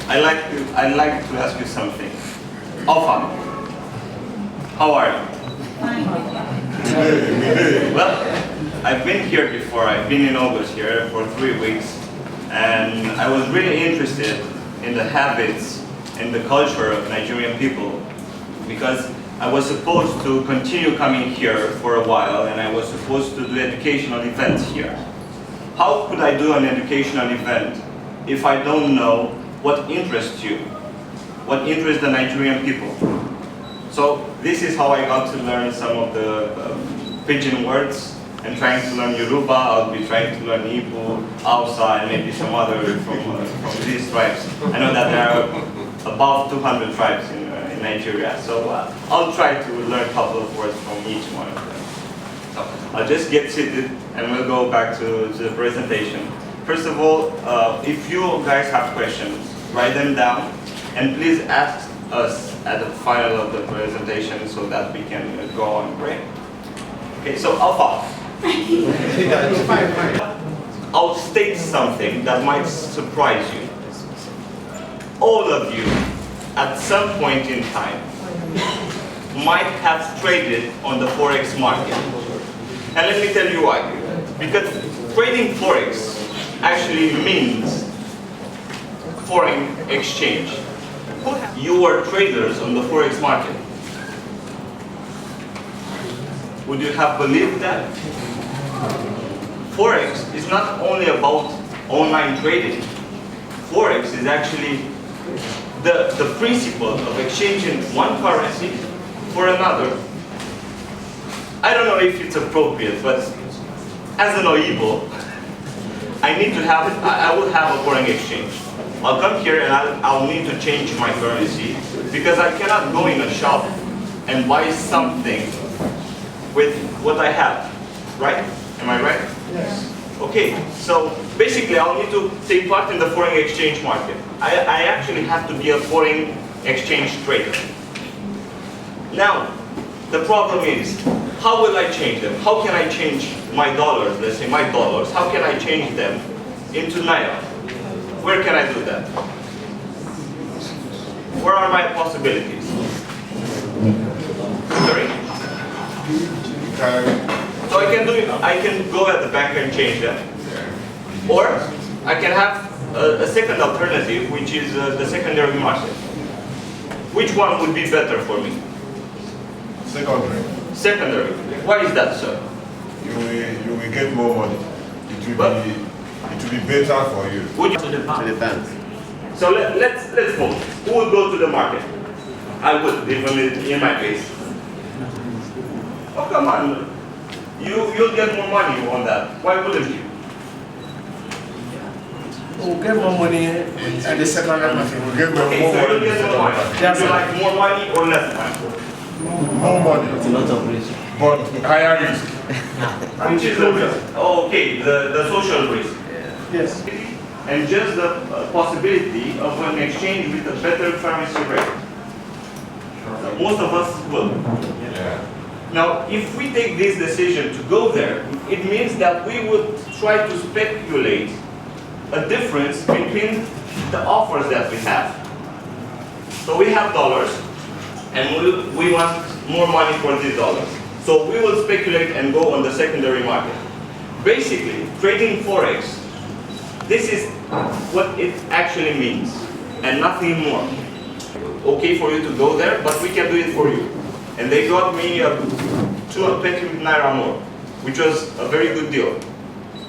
I'd like to ask you something. Alpha, how are you? Well, I've been here before. I've been in August here for 3 weeks, and I was really interested in the habits and the culture of Nigerian people, because I was supposed to continue coming here for a while, and I was supposed to do educational events here. How could I do an educational event if I don't know what interests you, what interests the Nigerian people? So this is how I got to learn some of the pidgin words, and trying to learn Yoruba. I'll be trying to learn Igbo, Hausa, and maybe some other from these tribes. I know that there are above 200 tribes in Nigeria, so I'll try to learn a couple of words from each one of them. So I'll just get seated and we'll go back to the presentation. First of all, if you guys have questions, write them down, and please ask us at the final of the presentation so that we can go on break. Okay, so Alpha. I'll state something that might surprise you. All of you, at some point in time, might have traded on the Forex market. And let me tell you why. Because trading Forex actually means foreign exchange. You are traders on the Forex market. Would you have believed that? Forex is not only about online trading. Forex is actually the principle of exchanging one currency for another. I don't know if it's appropriate, but as an Oyibo, I will have a foreign exchange. I'll come here and I'll need to change my currency, because I cannot go in a shop and buy something with what I have, right? Am I right? Yes. Okay, so basically I'll need to take part in the foreign exchange market. I actually have to be a foreign exchange trader. Now, the problem is, how will I change them? How can I change my dollars, let's say my dollars, how can I change them into Naira? Where can I do that? Where are my possibilities? Sorry? So I can go at the bank and change them. Or I can have a second alternative, which is the secondary market. Which one would be better for me? Secondary. Secondary. Why is that, sir? You will get more money. It will be better for you. Would you? To the bank. So let's vote. Who would go to the market? I would, even in my case. Oh, come on. You'll get more money on that. Why wouldn't you? We'll get more money at the secondary market. We'll get more Okay, so you'll money. get more money. Would you like more money or less money? More money. It's a lot of risk. But higher risk. Which is the risk? Oh, okay, the social risk. Yes. And just the possibility of an exchange with a better currency rate. Most of us will. Yeah. Now, if we take this decision to go there, it means that we would try to speculate a difference between the offers that we have. So we have dollars, and we want more money for these dollars. So we will speculate and go on the secondary market. Basically, trading Forex, this is what it actually means, and nothing more. Okay for you to go there, but we can do it for you. And they got me 220 Naira more, which was a very good deal.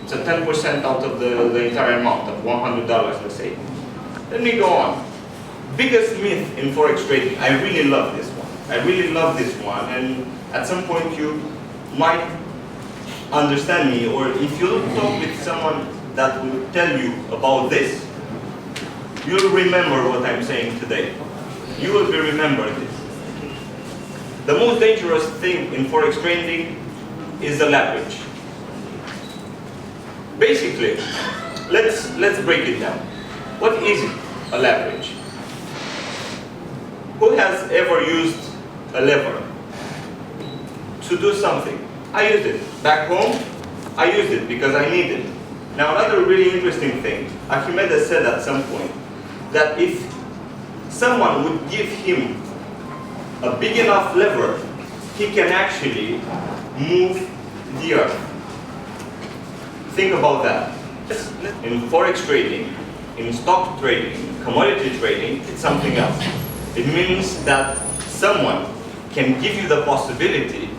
It's a 10% out of the entire amount of $100, let's say. Let me go on. Biggest myth in Forex trading. I really love this one. I really love this one, and at some point you might understand me, or if you talk with someone that will tell you about this, you'll remember what I'm saying today. You will be remembering this. The most dangerous thing in Forex trading is the leverage. Basically, let's break it down. What is a leverage? Who has ever used a lever to do something? I used it. Back home, I used it because I needed it. Now, another really interesting thing, Archimedes said at some point that if someone would give him a big enough lever, he can actually move the earth. Think about that. In forex trading, in stock trading, commodity trading, it's something else. It means that someone can give you the possibility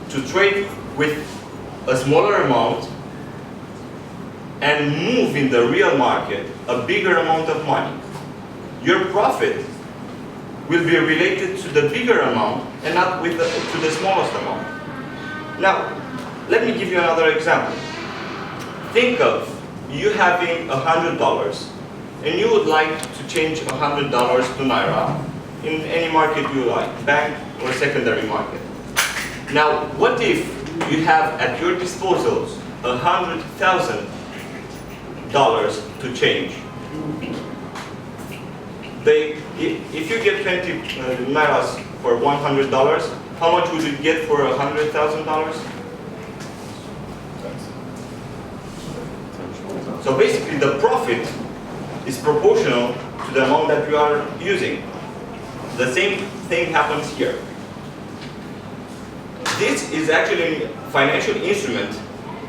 to trade with a smaller amount and move in the real market a bigger amount of money. Your profit will be related to the bigger amount and not with to the smallest amount. Now, let me give you another example. Think of you having $100 and you would like to change $100 to Naira in any market you like, bank or secondary market. Now, what if you have at your disposal $100,000 to change? If you get 20 Nairas for $100, how much would you get for $100,000? So basically the profit is proportional to the amount that you are using. The same thing happens here. This is actually a financial instrument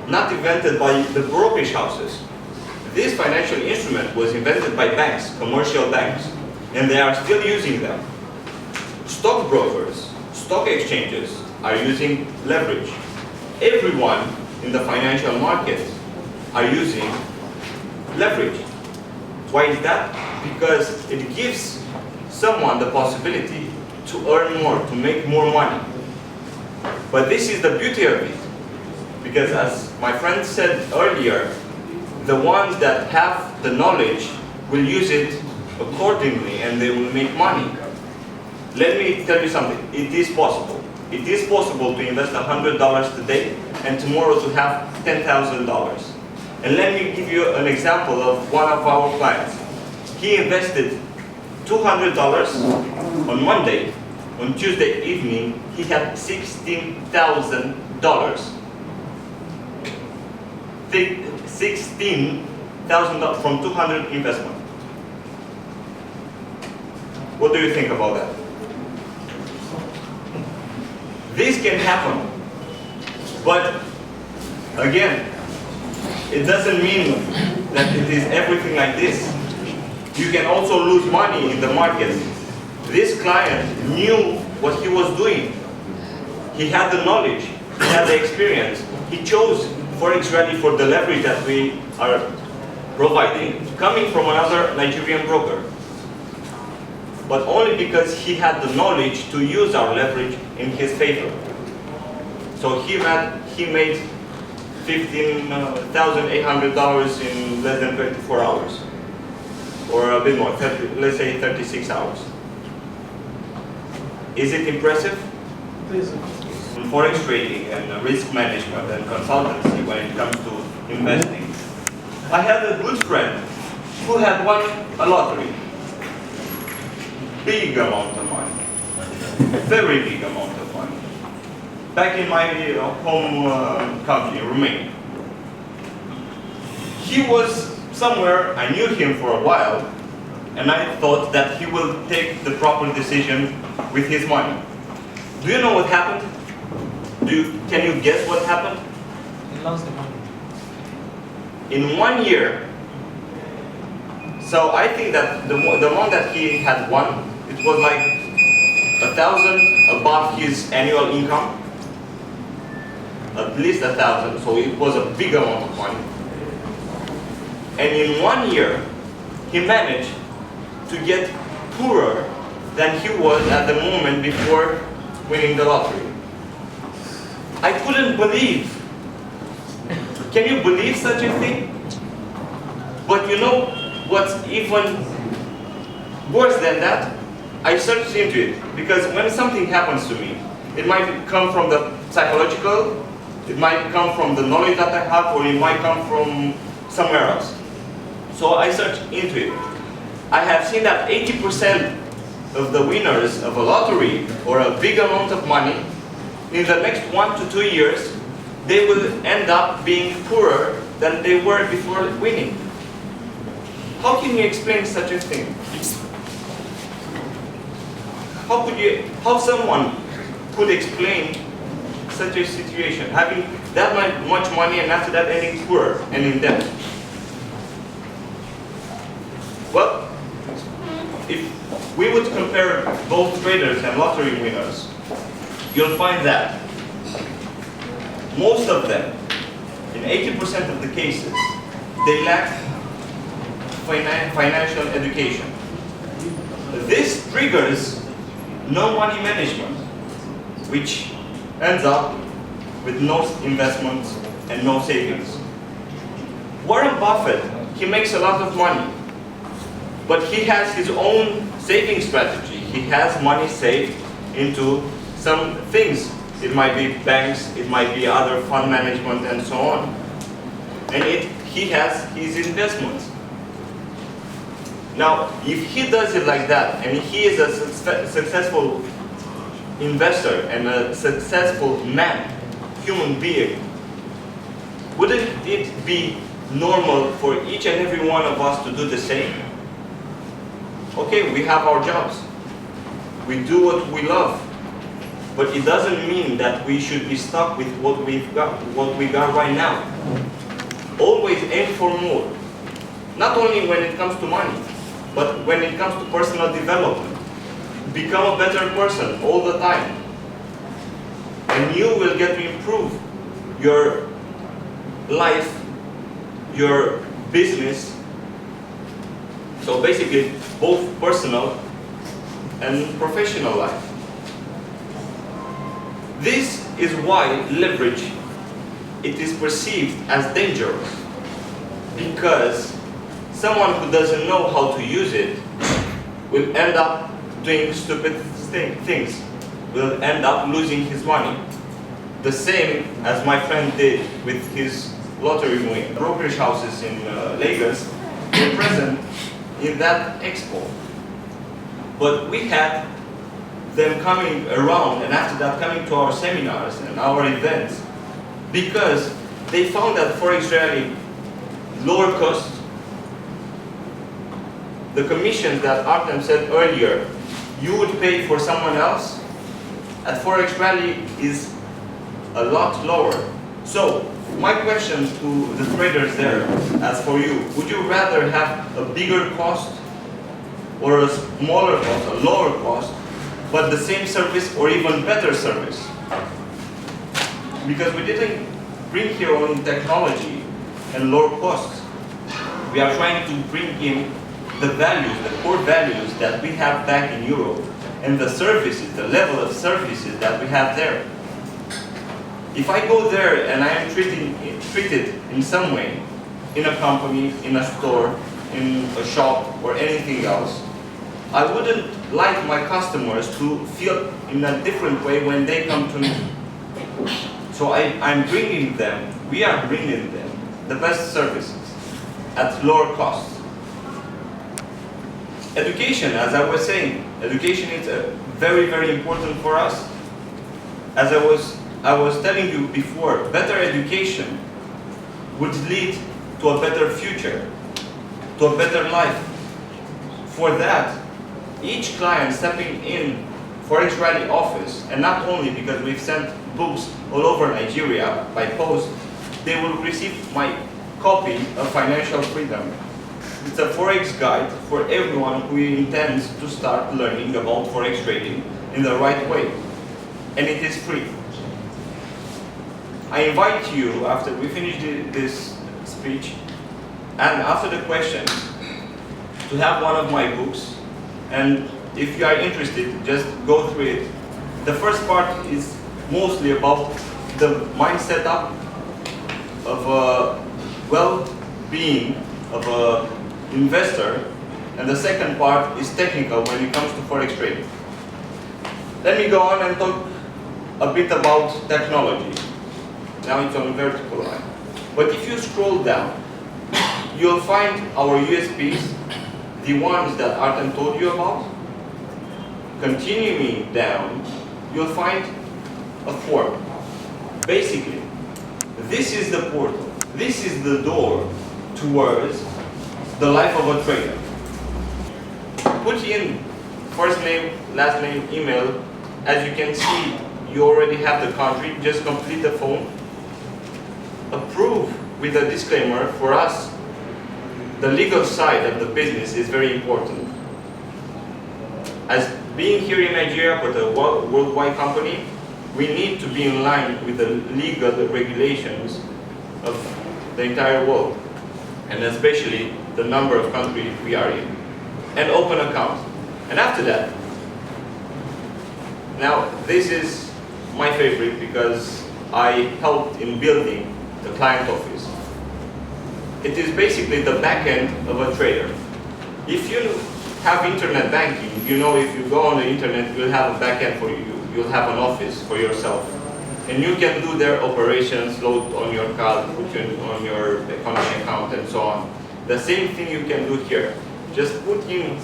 not invented by the brokerage houses. This financial instrument was invented by banks, commercial banks, and they are still using them. Stockbrokers, stock exchanges are using leverage. Everyone in the financial markets are using leverage. Why is that? Because it gives someone the possibility to earn more, to make more money. But this is the beauty of it. Because as my friend said earlier, the ones that have the knowledge will use it accordingly and they will make money. Let me tell you something, it is possible. It is possible to invest $100 today and tomorrow to have $10,000. And let me give you an example of one of our clients. He invested $200 on Monday. On Tuesday evening, he had $16,000. $16,000 from 200 investment. What do you think about that? This can happen, but again, it doesn't mean that it is everything like this. You can also lose money in the market. This client knew what he was doing. He had the knowledge, he had the experience. He chose Forex Rally for the leverage that we are providing, coming from another Nigerian broker. But only because he had the knowledge to use our leverage in his favor. So he made $15,800 in less than 24 hours. Or a bit more, let's say 36 hours. Is it impressive? Please. In forex trading and risk management and consultancy when it comes to investing, I had a good friend who had won a lottery. Big amount of money. Very big amount of money. Back in my home country, Romania. He was somewhere, I knew him for a while, and I thought that he will take the proper decision with his money. Do you know what happened? Can you guess what happened? He lost the money. In 1 year, so I think that the amount that he had won, it was like 1,000 above his annual income. At least 1,000, so it was a big amount of money. And in 1 year, he managed to get poorer than he was at the moment before winning the lottery. I couldn't believe. Can you believe such a thing? But you know what's even worse than that? I searched into it, because when something happens to me, it might come from the psychological, it might come from the knowledge that I have, or it might come from somewhere else. So I searched into it. I have seen that 80% of the winners of a lottery or a big amount of money, in the next 1 to 2 years, they will end up being poorer than they were before winning. How can you explain such a thing? How someone could explain such a situation, having that much money and after that ending poor and in debt? Well, if we would compare both traders and lottery winners, you'll find that most of them, in 80% of the cases, they lack financial education. This triggers no money management, which ends up with no investments and no savings. Warren Buffett, he makes a lot of money, but he has his own saving strategy. He has money saved into some things. It might be banks, it might be other fund management and so on. And he has his investments. Now, if he does it like that, and he is a successful investor and a successful man, human being, wouldn't it be normal for each and every one of us to do the same? Okay, we have our jobs. We do what we love. But it doesn't mean that we should be stuck with what we got right now. Always aim for more. Not only when it comes to money, but when it comes to personal development. Become a better person all the time. And you will get to improve your life, your business. So basically, both personal and professional life. This is why leverage, it is perceived as dangerous, because someone who doesn't know how to use it will end up doing stupid things, will end up losing his money. The same as my friend did with his lottery win. Brokerage houses in Lagos were present in that expo. But we had them coming around, and after that coming to our seminars and our events, because they found that Forex rally lower cost. The commissions that Artem said earlier, you would pay for someone else, at Forex rally is a lot lower. So my question to the traders there, as for you, would you rather have a bigger cost or a smaller cost, a lower cost, but the same service or even better service? Because we didn't bring here only technology and lower costs. We are trying to bring in the values, the core values that we have back in Europe, and the services, the level of services that we have there. If I go there and I am treated in some way, in a company, in a store, in a shop, or anything else, I wouldn't like my customers to feel in a different way when they come to me. So I'm bringing them, we are bringing them the best services at lower cost. Education, as I was saying, education is very, very important for us. As I was telling you before, better education would lead to a better future, to a better life. For that, each client stepping in Forex Rally office, and not only because we've sent books all over Nigeria by post, they will receive my copy of Financial Freedom. It's a Forex guide for everyone who intends to start learning about Forex trading in the right way. And it is free. I invite you, after we finish this speech, and after the questions, to have one of my books. And if you are interested, just go through it. The first part is mostly about the mindset up of a well-being of an investor, and the second part is technical when it comes to Forex trading. Let me go on and talk a bit about technology. Now it's on a vertical line. But if you scroll down, you'll find our USPs, the ones that Artem told you about. Continuing down, you'll find a form. Basically, this is the portal. This is the door towards the life of a trader. Put in first name, last name, email. As you can see, you already have the country. Just complete the form. Approve with a disclaimer. For us, the legal side of the business is very important. As being here in Nigeria with a worldwide company, we need to be in line with the legal regulations of the entire world, and especially the number of countries we are in, and open account. And after that, now this is my favorite because I helped in building the client office. It is basically the back end of a trader. If you have internet banking, you know if you go on the internet, you'll have a back end for you. You'll have an office for yourself. And you can do their operations, load on your card, put on your economy account, and so on. The same thing you can do here. Just put in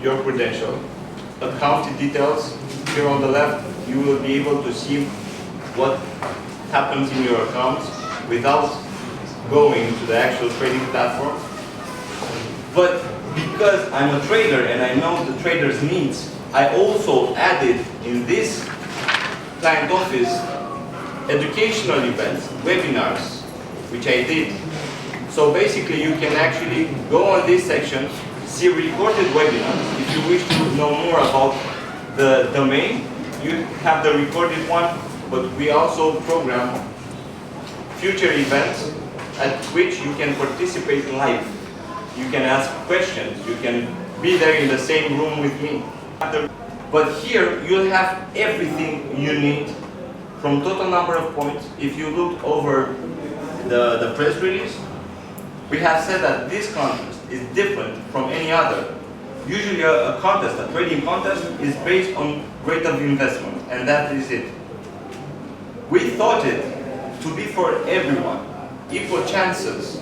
your credential, account details. Here on the left, you will be able to see what happens in your account without going to the actual trading platform. But because I'm a trader and I know the trader's needs, I also added in this client office educational events, webinars, which I did. So basically you can actually go on this section, see recorded webinars. If you wish to know more about the domain, you have the recorded one, but we also program future events at which you can participate live. You can ask questions, you can be there in the same room with me. But here you'll have everything you need from total number of points. If you look over the press release, we have said that this contest is different from any other. Usually a contest, a trading contest, is based on rate of investment, and that is it. We thought it to be for everyone, equal chances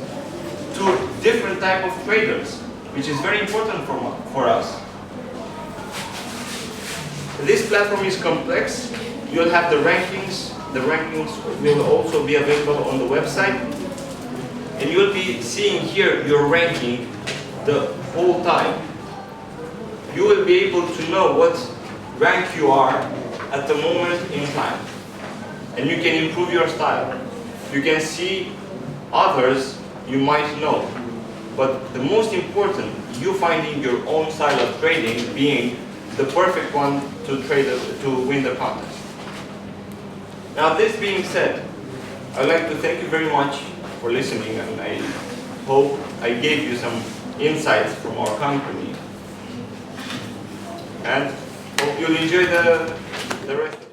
to different type of traders, which is very important for us. This platform is complex. You'll have the rankings. The rankings will also be available on the website. And you'll be seeing here your ranking the whole time. You will be able to know what rank you are at the moment in time. And you can improve your style. You can see others you might know. But the most important, you finding your own style of trading being the perfect one to win the contest. Now this being said, I'd like to thank you very much for listening, and I hope I gave you some insights from our company. And hope you'll enjoy the rest.